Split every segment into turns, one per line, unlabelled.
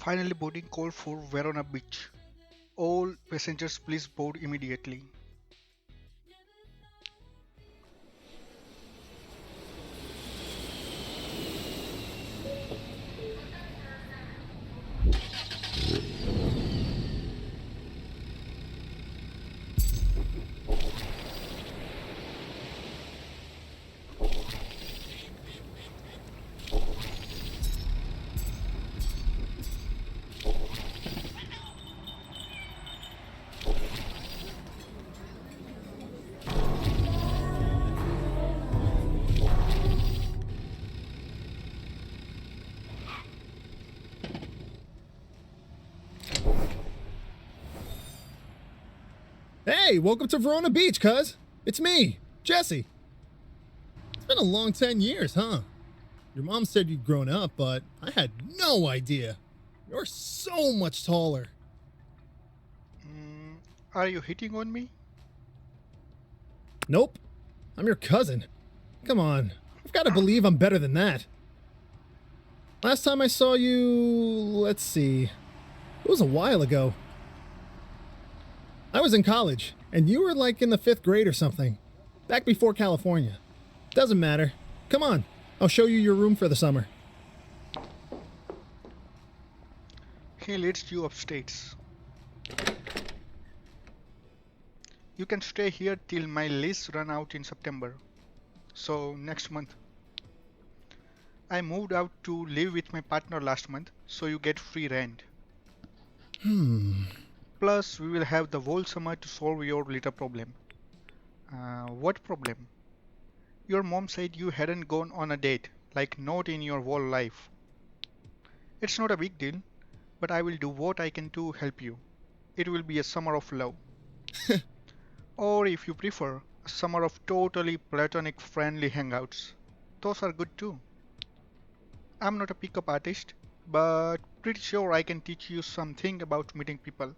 Finally boarding call for Verona Beach. All passengers please board immediately.
Hey, welcome to Verona Beach, cuz. It's me, Jesse. It's been a long 10 years, huh? Your mom said you'd grown up, but I had no idea. You're so much taller.
Mm, are you hitting on me?
Nope. I'm your cousin. Come on. I've got to believe I'm better than that. Last time I saw you, let's see. It was a while ago. I was in college, and you were like in the 5th grade or something. Back before California. Doesn't matter. Come on. I'll show you your room for the summer.
He leads you upstairs. You can stay here till my lease run out in September. So next month. I moved out to live with my partner last month, so you get free rent. Plus, we will have the whole summer to solve your little problem. What problem? Your mom said you hadn't gone on a date, like not in your whole life. It's not a big deal, but I will do what I can to help you. It will be a summer of love. Or if you prefer, a summer of totally platonic friendly hangouts. Those are good too. I'm not a pickup artist, but pretty sure I can teach you something about meeting people.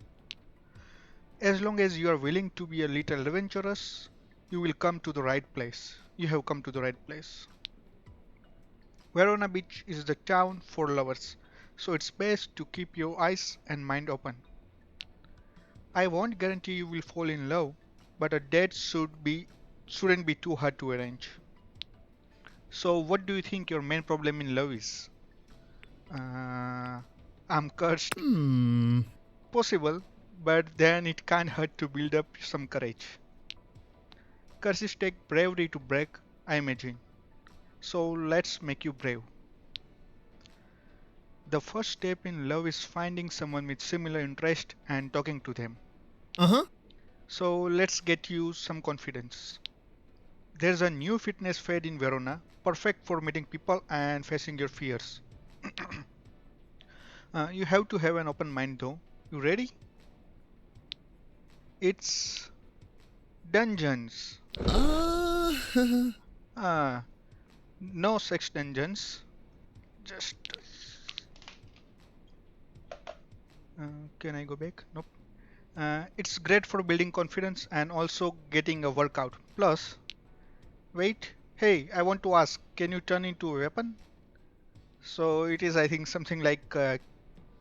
As long as you are willing to be a little adventurous, you will come to the right place. You have come to the right place. Verona Beach is the town for lovers, so it's best to keep your eyes and mind open. I won't guarantee you will fall in love, but a date shouldn't be too hard to arrange. So what do you think your main problem in love is? I'm cursed. Possible, but then it can't hurt to build up some courage. Curses take bravery to break, I imagine. So let's make you brave. The first step in love is finding someone with similar interest and talking to them.
Uh-huh.
So let's get you some confidence. There's a new fitness fad in Verona, perfect for meeting people and facing your fears. You have to have an open mind though. You ready? It's dungeons. Ah, no sex dungeons. Just. Can I go back? Nope. It's great for building confidence and also getting a workout. Plus, wait, hey, I want to ask, can you turn into a weapon? So it is, I think, something like,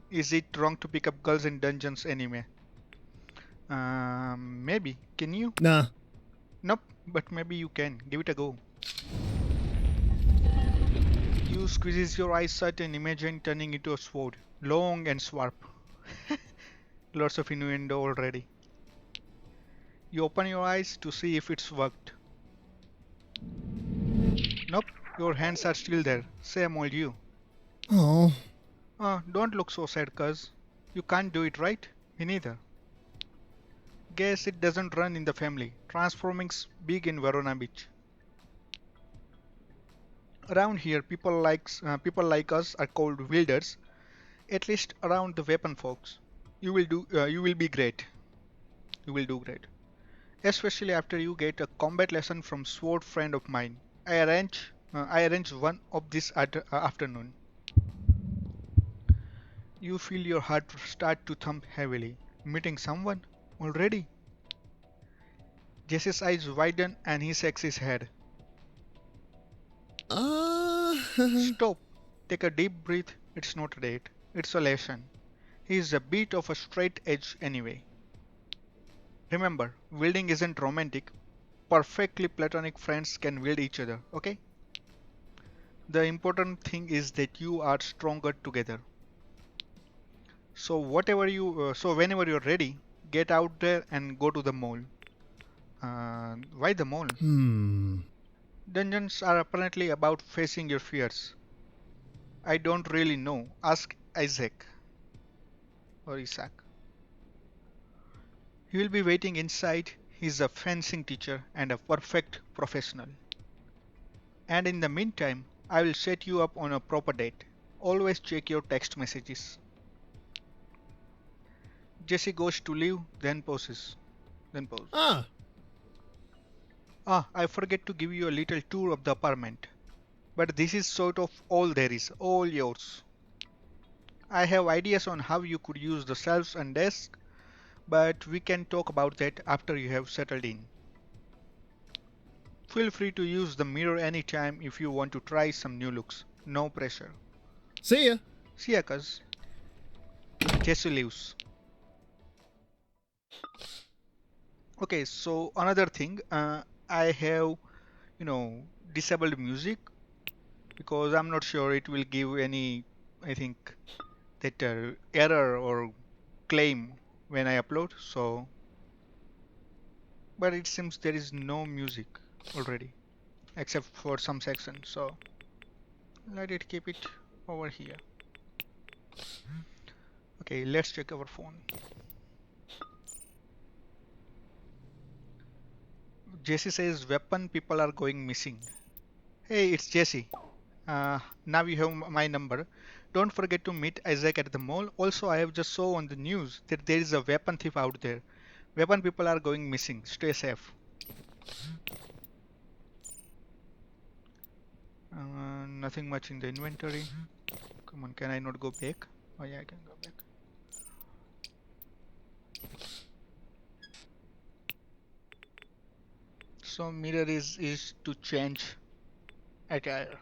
is it wrong to pick up girls in dungeons anime? Maybe. Can you?
Nah.
Nope, but maybe you can. Give it a go. You squeezes your eyes shut and imagine turning into a sword, long and sharp. Lots of innuendo already. You open your eyes to see if it's worked. Nope, your hands are still there. Same old you.
Oh.
Don't look so sad, cuz. You can't do it, right? Me neither. Guess it doesn't run in the family. Transforming's big in Verona Beach. Around here, people like us are called wielders. At least around the weapon folks. You will be great. You will do great. Especially after you get a combat lesson from sword friend of mine. I arrange one of this afternoon. You feel your heart start to thump heavily. Meeting someone? Already? Jesse's eyes widen and he shakes his head. Stop. Take a deep breath. It's not a date. It's a lesson. He's a bit of a straight edge anyway. Remember, wielding isn't romantic. Perfectly platonic friends can wield each other, okay? The important thing is that you are stronger together. So whenever you're ready, get out there and go to the mall. Why the mall? Dungeons are apparently about facing your fears. I don't really know. Ask Isaac or Isaac. He will be waiting inside. He's a fencing teacher and a perfect professional. And in the meantime, I will set you up on a proper date. Always check your text messages. Jesse goes to leave, then pauses. Then pause.
Ah,
I forget to give you a little tour of the apartment. But this is sort of all there is, all yours. I have ideas on how you could use the shelves and desk, but we can talk about that after you have settled in. Feel free to use the mirror anytime if you want to try some new looks. No pressure.
see ya.
See ya, cuz. Jesse leaves. Okay, so another thing, I have, you know, disabled music because I'm not sure it will give any, I think, that error or claim when I upload. So, but it seems there is no music already except for some sections. So let it keep it over here. Okay, let's check our phone. Jesse says weapon people are going missing. Hey, it's Jesse. Now you have my number. Don't forget to meet Isaac at the mall. Also, I have just saw on the news that there is a weapon thief out there. Weapon people are going missing. Stay safe. Nothing much in the inventory. Come on, can I not go back? Oh yeah, I can go back. So mirror is to change attire.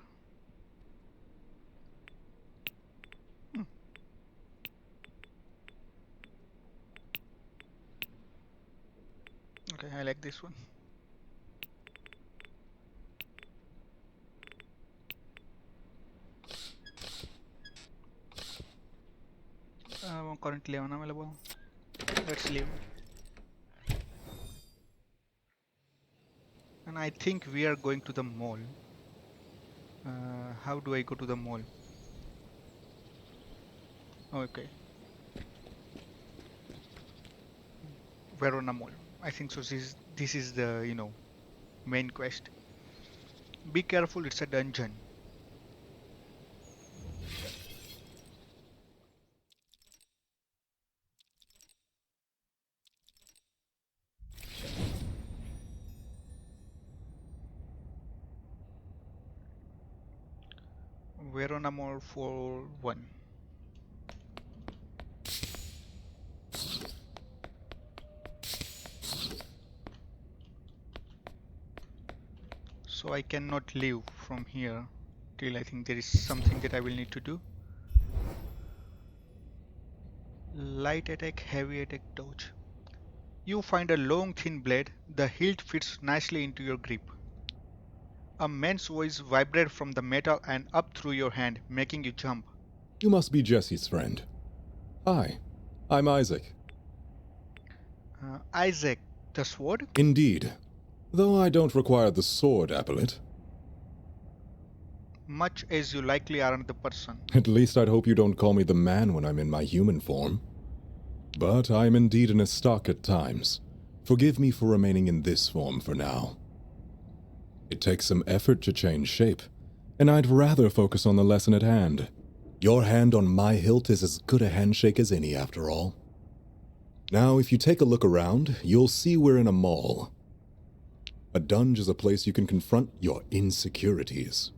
Okay, I like this one. Currently unavailable. Let's leave. And I think we are going to the mall. How do I go to the mall? Okay, Verona Mall. I think so. This is the main quest. Be careful, it's a dungeon. Verona Mall for 1. So I cannot leave from here till I think there is something that I will need to do. Light attack, heavy attack, dodge. You find a long thin blade. The hilt fits nicely into your grip. A man's voice vibrates from the metal and up through your hand, making you jump.
You must be Jesse's friend. Hi, I'm Isaac.
Isaac, the sword?
Indeed. Though I don't require the sword appellate.
Much as you likely aren't the person.
At least I'd hope you don't call me the man when I'm in my human form. But I'm indeed in a stock at times. Forgive me for remaining in this form for now. It takes some effort to change shape, and I'd rather focus on the lesson at hand. Your hand on my hilt is as good a handshake as any, after all. Now, if you take a look around, you'll see we're in a mall. A dunj is a place you can confront your insecurities.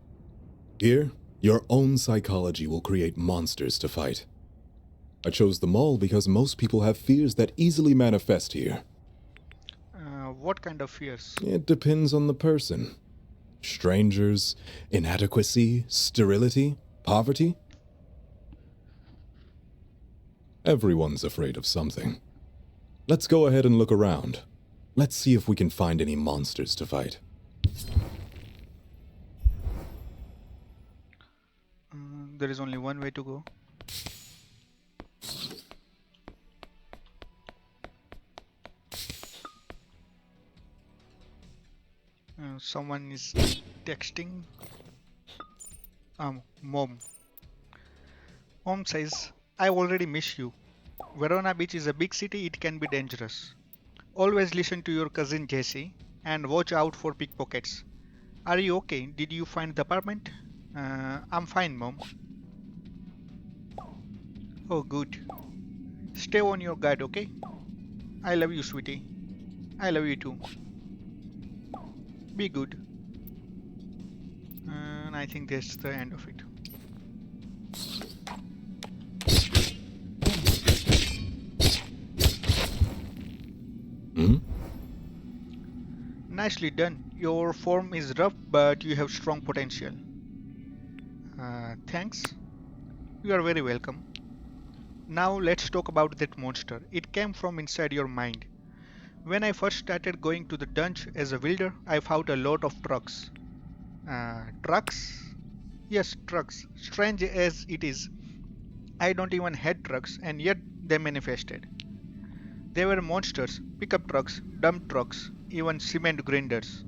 Here, your own psychology will create monsters to fight. I chose the mall because most people have fears that easily manifest here.
What kind of fears?
It depends on the person. Strangers, inadequacy, sterility, poverty. Everyone's afraid of something. Let's go ahead and look around. Let's see if we can find any monsters to fight.
There is only one way to go. Someone is texting. Mom. Mom says, I already miss you. Verona Beach is a big city, it can be dangerous. Always listen to your cousin Jesse and watch out for pickpockets. Are you okay? Did you find the apartment? I'm fine, Mom. Oh, good. Stay on your guard, okay? I love you, sweetie. I love you too. Be good. And I think that's the end of it.
Hmm?
Nicely done. Your form is rough, but you have strong potential. Thanks. You are very welcome. Now let's talk about that monster. It came from inside your mind. When I first started going to the dunj as a builder, I found a lot of trucks. Trucks? Yes, trucks. Strange as it is, I don't even had trucks, and yet they manifested. They were monsters, pickup trucks, dump trucks, even cement grinders.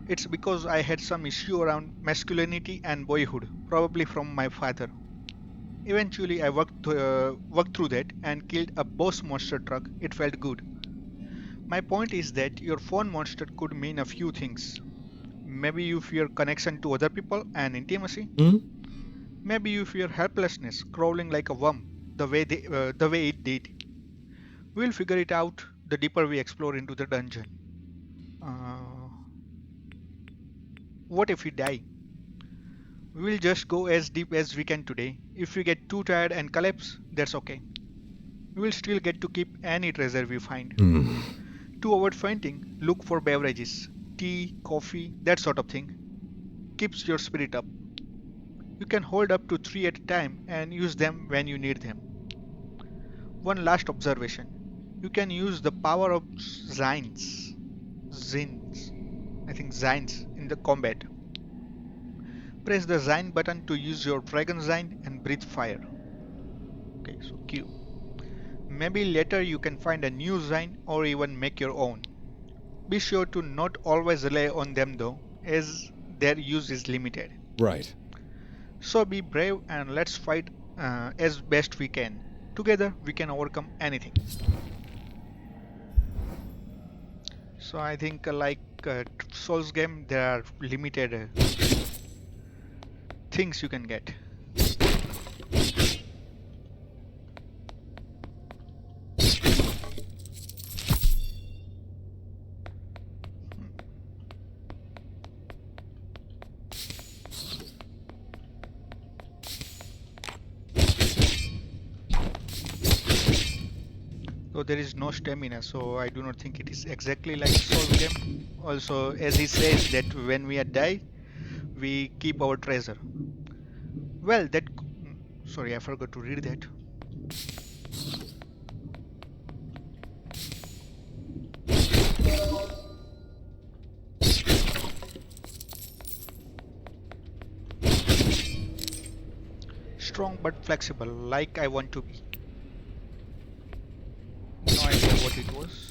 It's because I had some issue around masculinity and boyhood, probably from my father. Eventually, I worked through that and killed a boss monster truck. It felt good. My point is that your phone monster could mean a few things. Maybe you fear connection to other people and intimacy.
Hmm?
Maybe you fear helplessness, crawling like a worm, the way it did. We'll figure it out the deeper we explore into the dungeon. Uh, what if we die? We'll just go as deep as we can today. If we get too tired and collapse, that's okay. We'll still get to keep any treasure we find.
Hmm.
To avoid fainting, look for beverages, tea, coffee, that sort of thing. Keeps your spirit up. You can hold up to 3 at a time and use them when you need them. One last observation. You can use the power of Zines, I think Zines in the combat. Press the Zine button to use your Dragon Zine and breathe fire. Okay, so Q. Maybe later you can find a new Zine or even make your own. Be sure to not always rely on them though, as their use is limited.
Right.
So be brave and let's fight as best we can. Together we can overcome anything. So I think like Souls game, there are limited things you can get. So there is no stamina, so I do not think it is exactly like Souls game. Also, as he says that when we die, we keep our treasure. Well, that... Sorry, I forgot to read that. Strong but flexible, like I want to be. No idea what it was.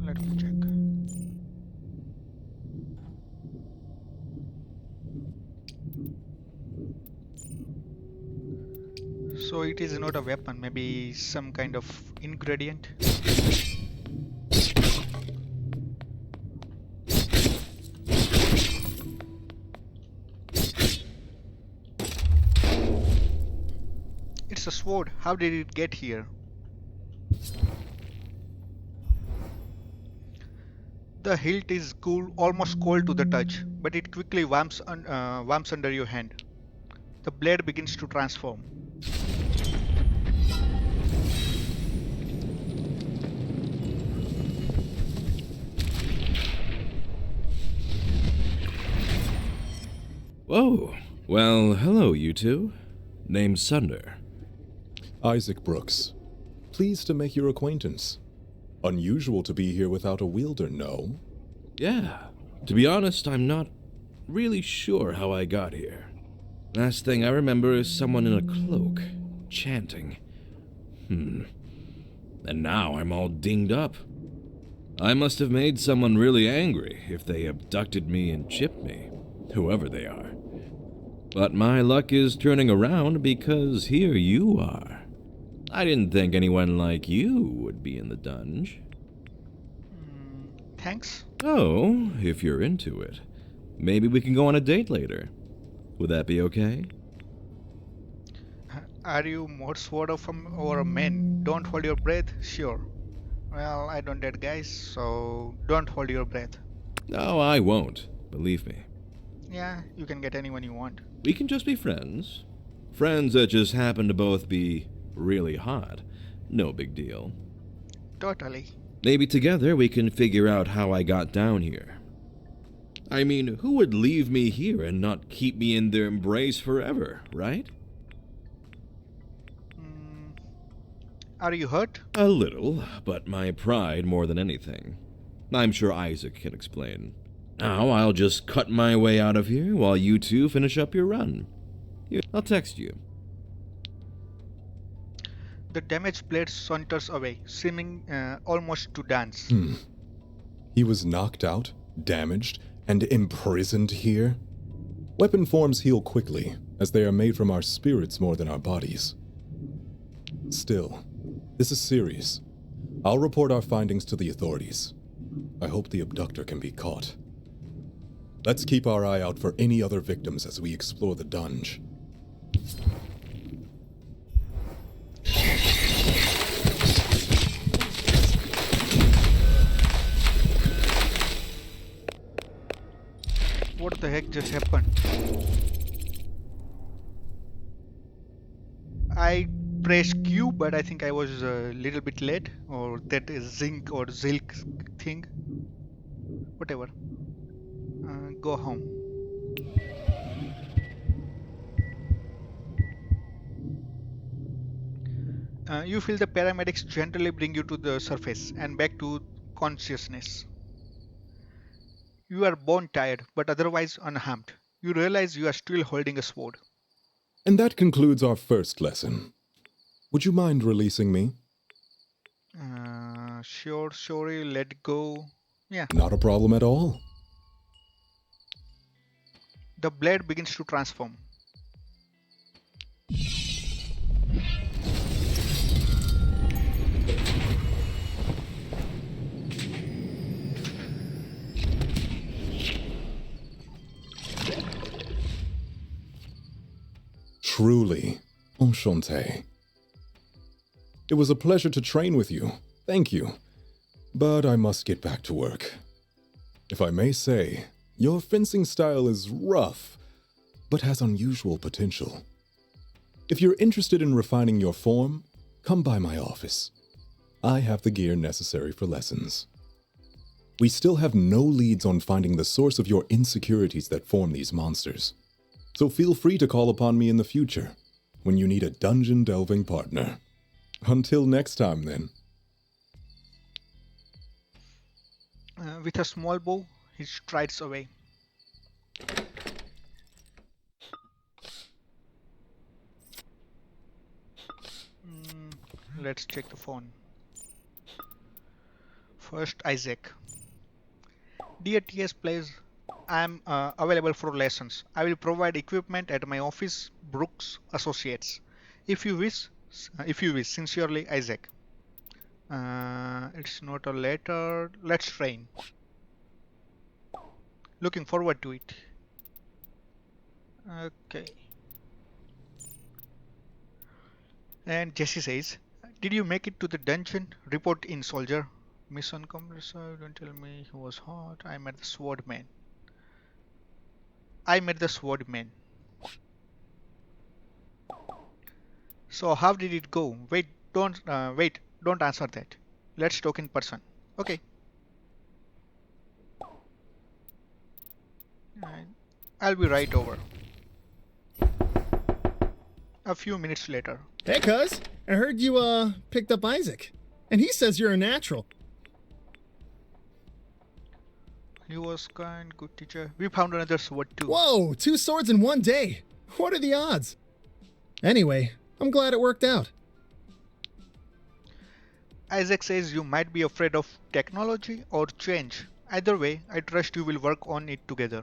Let me check. So it is not a weapon, maybe some kind of ingredient. It's a sword. How did it get here? The hilt is cool, almost cold to the touch, but it quickly warms under your hand. The blade begins to transform.
Whoa. Well, hello, you two. named Sunder.
Isaac Brooks. Pleased to make your acquaintance. Unusual to be here without a wielder, no?
Yeah, to be honest, I'm not really sure how I got here. Last thing I remember is someone in a cloak, chanting. And now I'm all dinged up. I must have made someone really angry if they abducted me and chipped me, whoever they are. But my luck is turning around because here you are. I didn't think anyone like you would be in the dunj.
Thanks.
Oh, if you're into it, maybe we can go on a date later. Would that be okay?
Are you more sword or a man? Don't hold your breath? Sure. Well, I don't date guys, so don't hold your breath.
No, I won't. Believe me.
Yeah, you can get anyone you want.
We can just be friends. Friends that just happen to both be really hot. No big deal.
Totally.
Maybe together we can figure out how I got down here. I mean, who would leave me here and not keep me in their embrace forever, right?
Are you hurt?
A little, but my pride more than anything. I'm sure Isaac can explain. Now I'll just cut my way out of here while you two finish up your run. Here, I'll text you.
The damaged blade saunters away, seeming almost to dance.
He was knocked out, damaged, and imprisoned here? Weapon forms heal quickly, as they are made from our spirits more than our bodies. Still, this is serious. I'll report our findings to the authorities. I hope the abductor can be caught. Let's keep our eye out for any other victims as we explore the dunj.
What the heck just happened? I pressed Q, but I think I was a little bit late, or that is zinc or zilk thing. Whatever. Go home. You feel the paramedics gently bring you to the surface and back to consciousness. You are bone tired, but otherwise unharmed. You realize you are still holding a sword.
And that concludes our first lesson. Would you mind releasing me?
Sure, sorry, let go. Yeah.
Not a problem at all.
The blade begins to transform.
Truly, enchanté. It was a pleasure to train with you. Thank you. But I must get back to work. If I may say, your fencing style is rough, but has unusual potential. If you're interested in refining your form, come by my office. I have the gear necessary for lessons. We still have no leads on finding the source of your insecurities that form these monsters. So feel free to call upon me in the future, when you need a dungeon delving partner. Until next time, then.
With a small bow, he strides away. Let's check the phone. First, Isaac. Dear TSPlayz, I am available for lessons. I will provide equipment at my office, Brooks Associates. If you wish, sincerely, Isaac. It's not a letter. Let's train. Looking forward to it. Okay. And Jesse says, did you make it to the dungeon? Report in, soldier. Mission accomplished. Don't tell me he was hot. I met the swordman. So how did it go? Wait, don't answer that. Let's talk in person. Okay. I'll be right over. A few minutes later.
Hey, cuz. I heard you, picked up Isaac. And he says you're a natural.
He was kind, good teacher. We found another sword too.
Whoa, 2 swords in 1 day. What are the odds? Anyway, I'm glad it worked out.
Isaac says you might be afraid of technology or change. Either way, I trust you will work on it together.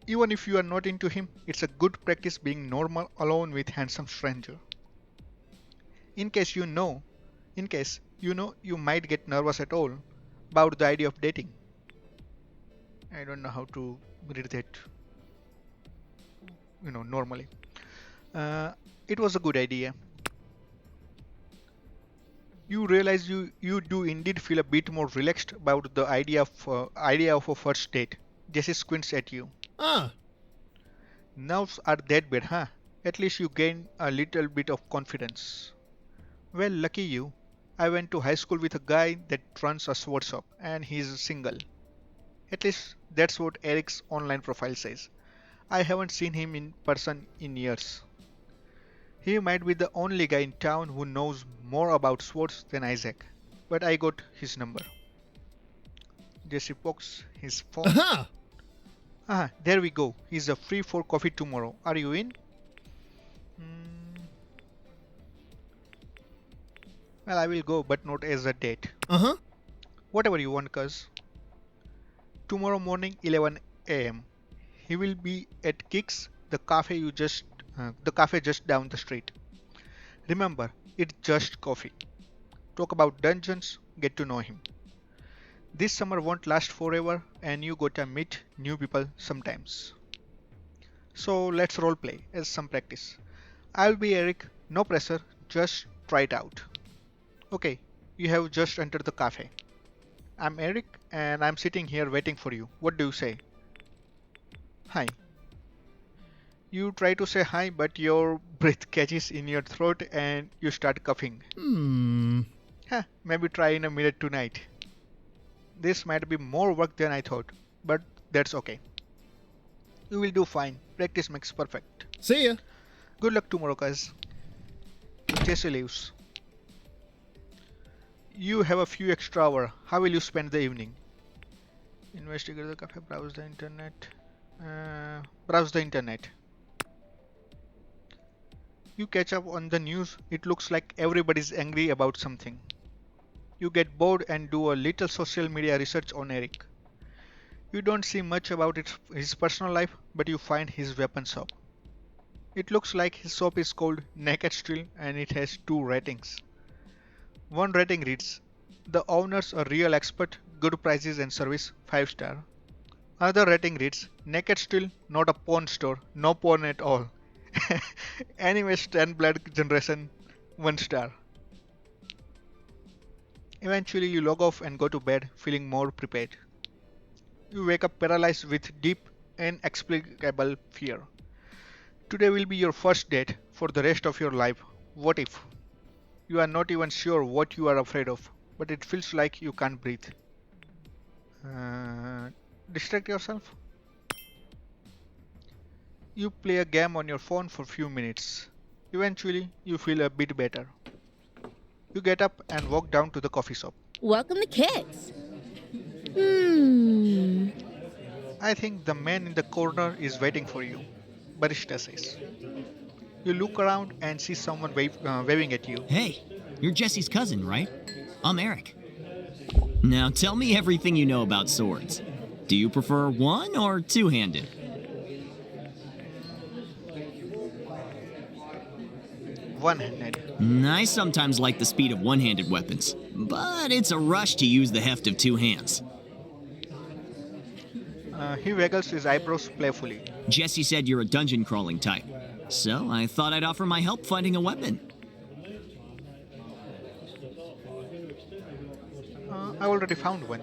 Even if you are not into him, it's a good practice being normal alone with handsome stranger. In case you know you might get nervous at all about the idea of dating. I don't know how to read that, normally. It was a good idea. You realize you do indeed feel a bit more relaxed about the idea of a first date. Jesse squints at you.
Ah,
Nerves are that bad, huh? At least you gain a little bit of confidence. Well, lucky you. I went to high school with a guy that runs a sword shop and he's single. At least that's what Eric's online profile says. I haven't seen him in person in years. He might be the only guy in town who knows more about swords than Isaac, but I got his number. Jesse pokes his phone.
aha!
Ah, there we go. He's free for coffee tomorrow. Are you in? Hmm, well, I will go, but not as a date.
Uh-huh.
Whatever you want, cuz. Tomorrow morning, 11 a.m. He will be at Kicks, the cafe just down the street. Remember, it's just coffee. Talk about dungeons, get to know him. This summer won't last forever, and you gotta meet new people sometimes. So let's roleplay as some practice. I'll be Eric, no pressure, just try it out. Okay, you have just entered the cafe. I'm Eric, and I'm sitting here waiting for you. What do you say? Hi. You try to say hi, but your breath catches in your throat and you start coughing. Huh, maybe try in a minute tonight. This might be more work than I thought, but that's okay. You will do fine. Practice makes perfect.
See ya.
Good luck tomorrow, guys. Jesse leaves. You have a few extra hours. How will you spend the evening? Investigate the cafe, browse the internet. Browse the internet. You catch up on the news. It looks like everybody's angry about something. You get bored and do a little social media research on Eric. You don't see much about his personal life, but you find his weapon shop. It looks like his shop is called Naked Steel and it has 2 ratings. One rating reads, "The owner's a real expert, good prices and service, 5 star." Another rating reads, "Naked Steel, not a porn store, no porn at all." Anime Stan Blood Generation, 1 star. Eventually you log off and go to bed feeling more prepared. You wake up paralyzed with deep, inexplicable fear. Today will be your first date for the rest of your life. What if? You are not even sure what you are afraid of, but it feels like you can't breathe. Distract yourself. You play a game on your phone for few minutes. Eventually, you feel a bit better. You get up and walk down to the coffee shop.
Welcome to Kicks.
I think the man in the corner is waiting for you, barista says. You look around and see someone waving at you.
Hey, you're Jesse's cousin, right? I'm Eric. Now tell me everything you know about swords. Do you prefer one or two-handed?
One-handed.
I sometimes like the speed of one-handed weapons, but it's a rush to use the heft of 2 hands.
He waggles his eyebrows playfully.
Jesse said you're a dungeon crawling type, so I thought I'd offer my help finding a weapon.
I already found one.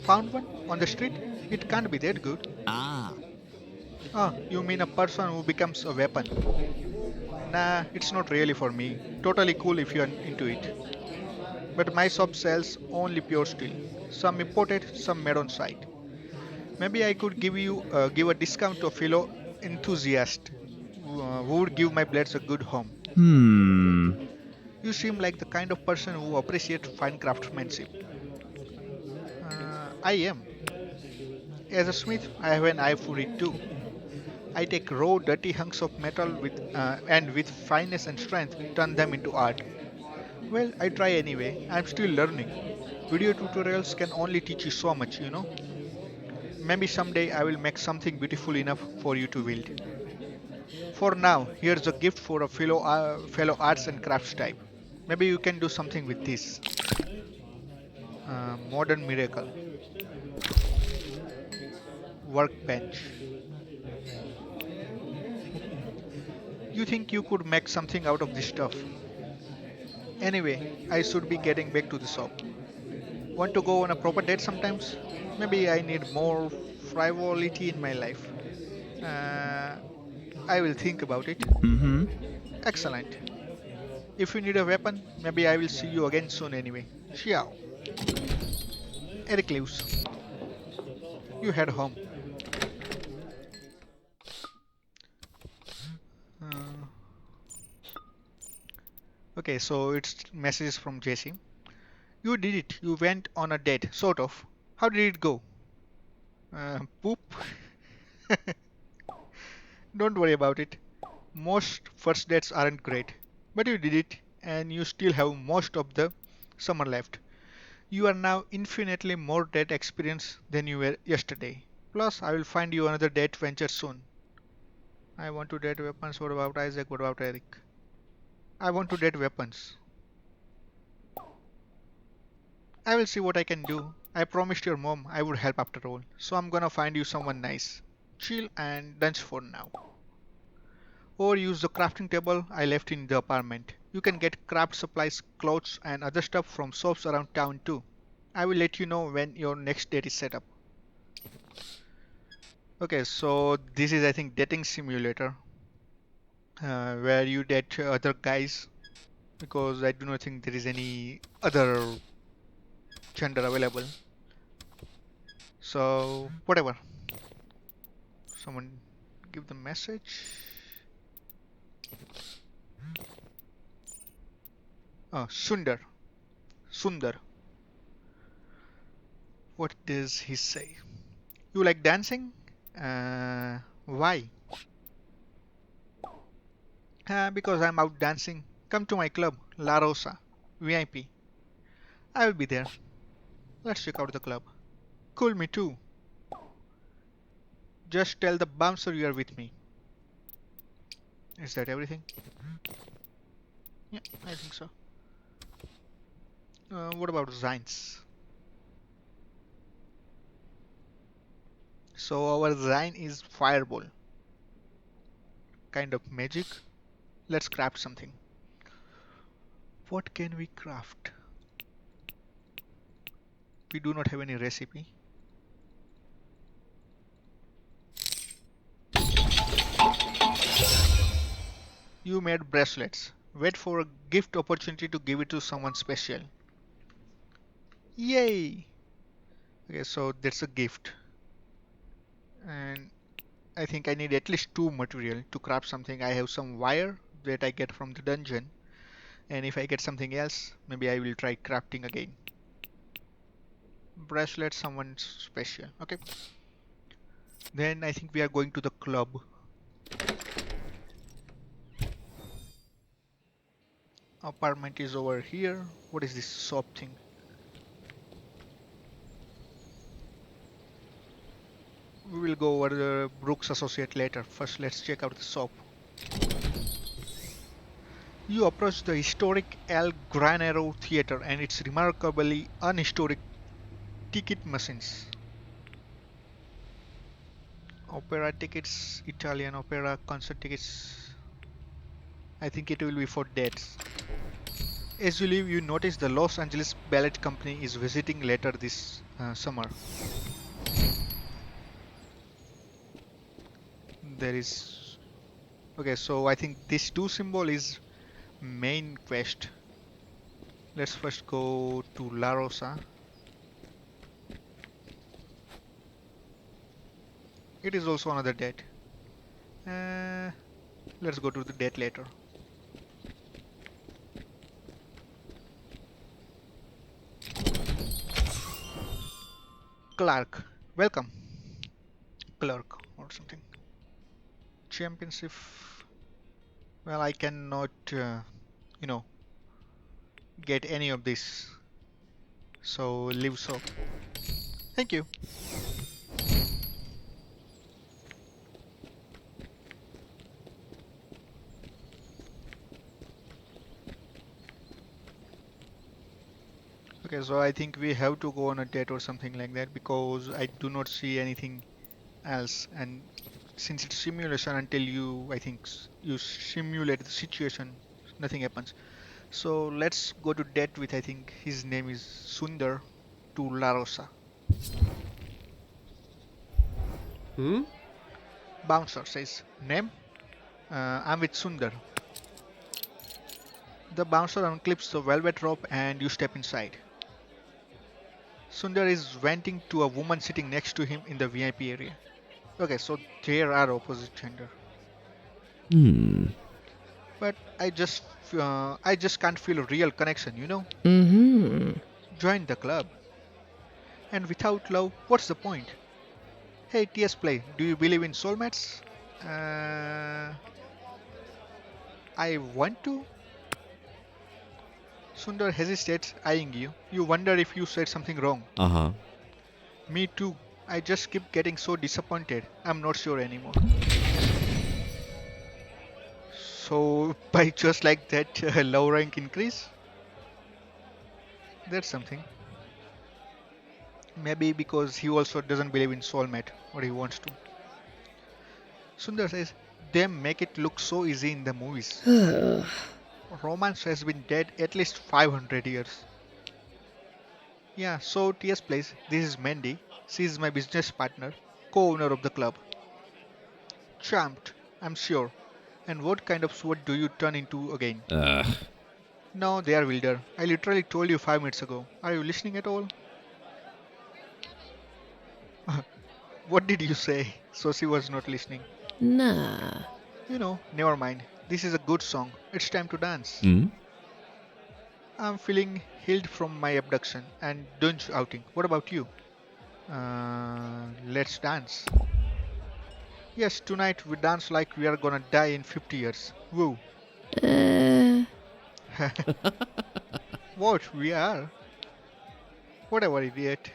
Found one? On the street? It can't be that good.
Ah,
Ah, you mean a person who becomes a weapon? Nah, it's not really for me. Totally cool if you're into it. But my shop sells only pure steel. Some imported, some made on site. Maybe I could give a discount to a fellow enthusiast who would give my blades a good home.
Hmm.
You seem like the kind of person who appreciates fine craftsmanship. I am. As a smith, I have an eye for it too. I take raw, dirty hunks of metal and with fineness and strength turn them into art. Well, I try anyway. I'm still learning. Video tutorials can only teach you so much, you know. Maybe someday I will make something beautiful enough for you to wield. For now, here's a gift for a fellow arts and crafts type. Maybe you can do something with this. Modern miracle workbench. You think you could make something out of this stuff? Anyway, I should be getting back to the shop. Want to go on a proper date sometimes? Maybe I need more frivolity in my life. Uh, I will think about it.
Mm-hmm.
Excellent. If you need a weapon, maybe I will see you again soon anyway. Ciao. Eric leaves. You head home. Uh, okay, so it's messages from Jesse. You did it. You went on a date, sort of. How did it go? Poop. Don't worry about it. Most first dates aren't great, but you did it, and you still have most of the summer left. You are now infinitely more date experienced than you were yesterday. Plus, I will find you another date venture soon. I want to date weapons. What about Isaac? What about Eric? I want to date weapons. I will see what I can do. I promised your mom I would help after all, so I'm gonna find you someone nice. Chill and dunch for now. Or use the crafting table I left in the apartment. You can get craft supplies, clothes, and other stuff from shops around town too. I will let you know when your next date is set up. Okay, so this is I think dating simulator where you date other guys because I do not think there is any other gender available. So whatever. Someone give the message. Oh, Sundar. Sundar. What does he say? You like dancing? Why? Because I'm out dancing. Come to my club, La Rosa, VIP. I will be there. Let's check out the club. Cool, me too. Just tell the bouncer you are with me. Is that everything? Yeah, I think so. What about Zines? So our Zine is fireball. Kind of magic. Let's craft something. What can we craft? We do not have any recipe. You made bracelets. Wait for a gift opportunity to give it to someone special. Yay! Okay, so that's a gift. And I think I need at least two material to craft something. I have some wire that I get from the dungeon. And if I get something else, maybe I will try crafting again. Bracelet, someone special. Okay. Then I think we are going to the club. Apartment is over here. What is this shop thing? We will go over the Brooks Associate later. First, let's check out the shop. You approach the historic El Granero Theater and its remarkably unhistoric ticket machines. Opera tickets, Italian opera, concert tickets. I think it will be for dates. As you leave, you notice the Los Angeles Ballet Company is visiting later this summer. There is... Okay, so I think this 2 symbol is main quest. Let's first go to La Rosa. It is also another date. Uh, let's go to the date later. Clark, welcome. Clerk or something. Championship. Well, I cannot, you know, get any of this. So leave so. Thank you. Okay, so I think we have to go on a date or something like that because I do not see anything else. And since it's simulation, until you, I think, you simulate the situation, nothing happens. So let's go to date with, I think his name is Sundar to La Rosa.
Hmm?
Bouncer says, name? I'm with Sundar. The bouncer unclips the velvet rope and you step inside. Sundar is venting to a woman sitting next to him in the VIP area. Okay, so there are opposite gender.
Hmm.
But I just can't feel a real connection, you know?
Mm-hmm.
Join the club. And without love, what's the point? Hey, TS Play, do you believe in soulmates? Uh, I want to. Sundar hesitates, eyeing you. You wonder if you said something wrong.
Uh huh.
Me too. I just keep getting so disappointed. I'm not sure anymore. So, by just like that, low rank increase? That's something. Maybe because he also doesn't believe in soulmate, or he wants to. Sundar says, they make it look so easy in the movies. Romance has been dead at least 500 years. Yeah, so TS Place, this is Mandy. She is my business partner, co-owner of the club. Charmed, I'm sure. And what kind of sword do you turn into again?
Ugh.
No, they are wilder. I literally told you 5 minutes ago. Are you listening at all? What did you say? So she was not listening.
Nah.
Never mind. This is a good song. It's time to dance.
Hmm?
I'm feeling healed from my abduction and dunj outing. What about you? Let's dance. Yes, tonight we dance like we are gonna die in 50 years. Woo.
Uh,
What? We are? Whatever, idiot.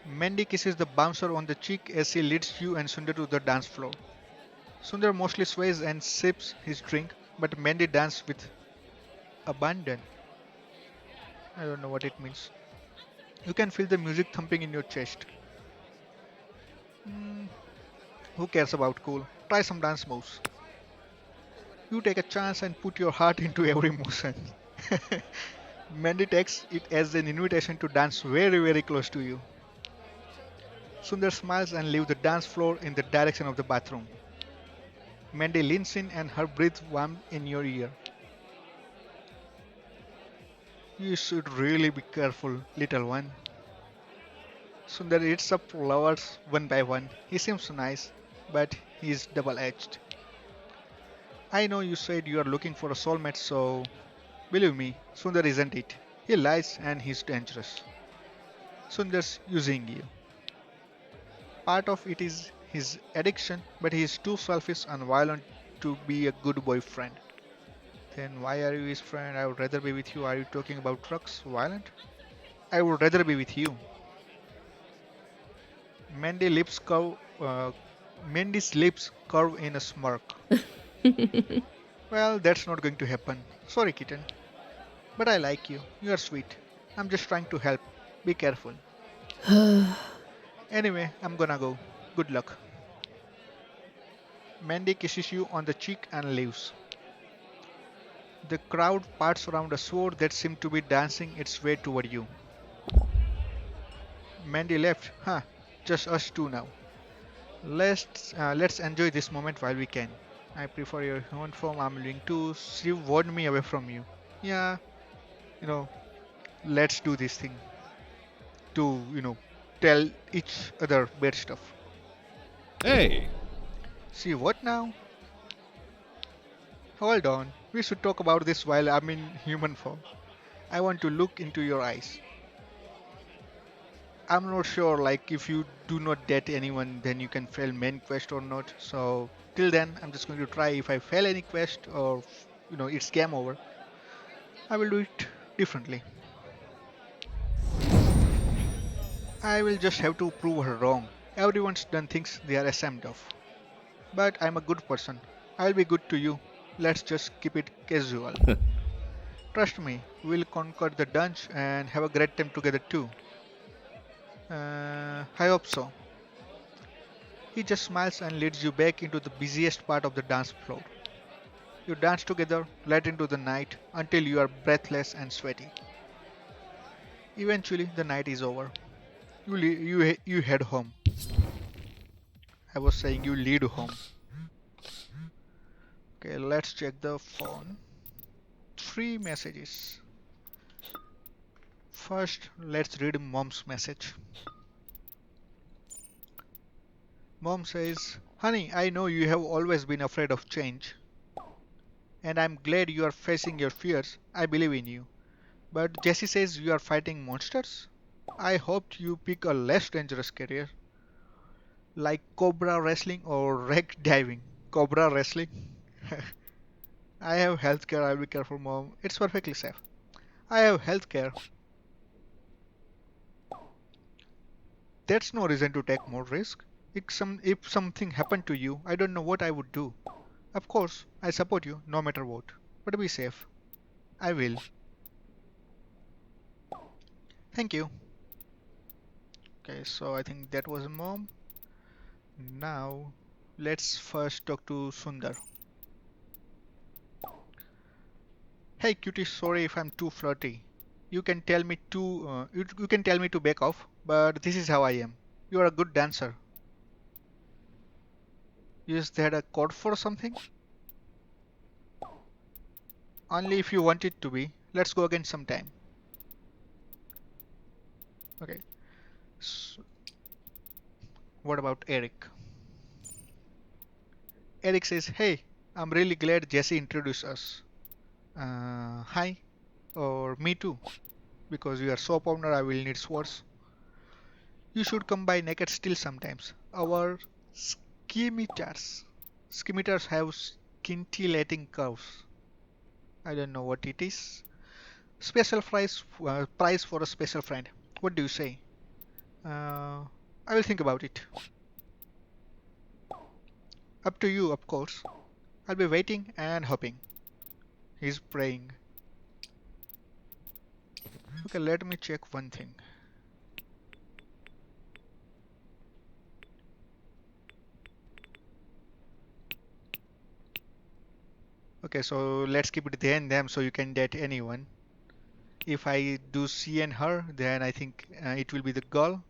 Mandy kisses the bouncer on the cheek as he leads you and Sundar to the dance floor. Sundar mostly sways and sips his drink, but Mandy dances with abandon. I don't know what it means. You can feel the music thumping in your chest. Hmm, who cares about cool? Try some dance moves. You take a chance and put your heart into every motion. Mandy takes it as an invitation to dance very, very close to you. Sundar smiles and leaves the dance floor in the direction of the bathroom. Mandy leans in and her breath warms in your ear. You should really be careful, little one. Sundar eats up flowers one by one. He seems nice, but he's double-edged. I know you said you are looking for a soulmate, so believe me, Sundar isn't it. He lies and he's dangerous. Sundar's using you. Part of it is his addiction, but he is too selfish and violent to be a good boyfriend. Then why are you his friend? I would rather be with you. Are you talking about drugs? Violent? I would rather be with you. Mandy lips curve, Mandy's lips curve in a smirk. Well, that's not going to happen. Sorry, kitten. But I like you. You are sweet. I'm just trying to help. Be careful. Anyway, I'm gonna go. Good luck. Mandy kisses you on the cheek and leaves. The crowd parts around a sword that seemed to be dancing its way toward you. Mandy left. Huh. Just us two now. Let's enjoy this moment while we can. I prefer your human form. I'm willing to. She warned me away from you. Yeah, you know, let's do this thing to tell each other bad stuff.
Hey!
See what now? Hold on. We should talk about this while I'm in human form. I want to look into your eyes. I'm not sure like if you do not date anyone then you can fail main quest or not. So till then I'm just going to try if I fail any quest or it's game over. I will do it differently. I will just have to prove her wrong. Everyone's done things they are ashamed of. But I'm a good person. I'll be good to you. Let's just keep it casual. Trust me, we'll conquer the dungeon and have a great time together too. I hope so. He just smiles and leads you back into the busiest part of the dance floor. You dance together, late into the night, until you are breathless and sweaty. Eventually, the night is over. You head home. I was saying you lead home. Okay, let's check the phone. 3 messages. First, let's read mom's message. Mom says, "Honey, I know you have always been afraid of change, and I'm glad you are facing your fears. I believe in you. But Jessie says you are fighting monsters? I hoped you pick a less dangerous career, like cobra wrestling or wreck diving. Cobra wrestling? I have healthcare, I'll be careful, Mom. It's perfectly safe. I have healthcare. That's no reason to take more risk. If something happened to you, I don't know what I would do. Of course, I support you no matter what. But be safe. I will. Thank you." Okay, so I think that was Mom. Now, let's first talk to Sundar. "Hey cutie, sorry if I'm too flirty. You can tell me to back off, but this is how I am. You are a good dancer. Is that a code for something? Only if you want it to be. Let's go again sometime." Okay. So, what about Eric? Eric says, "Hey, I'm really glad Jesse introduced us. Hi, or me too, because you are soap owner, I will need swords. You should come by naked still sometimes. Our scimitars have scintillating curves. I don't know what it is. Special price for a special friend. What do you say?" Uh, I will think about it. Up to you, of course. I'll be waiting and hoping. He's praying. Okay, let me check one thing. Okay, so let's keep it they and them so you can date anyone. If I do she and her, then I think it will be the girl.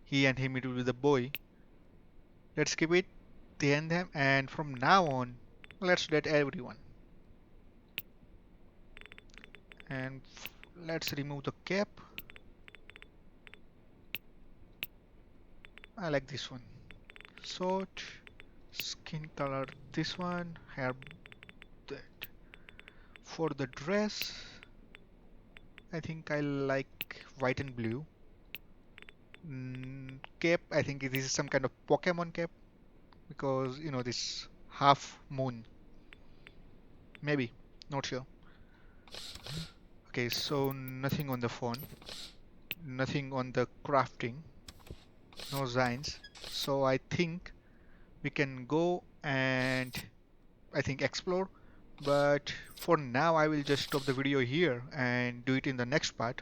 He and him, it will be the boy. Let's keep it they and them, and from now on, let's date everyone. And let's remove the cap. I like this one. Sort, skin color, this one, hair, that. For the dress, I think I like white and blue. Cape, I think this is some kind of Pokemon cape because this half moon. Maybe, not sure. Okay, so nothing on the phone, nothing on the crafting, no signs. So I think we can go and I think explore. But for now, I will just stop the video here and do it in the next part.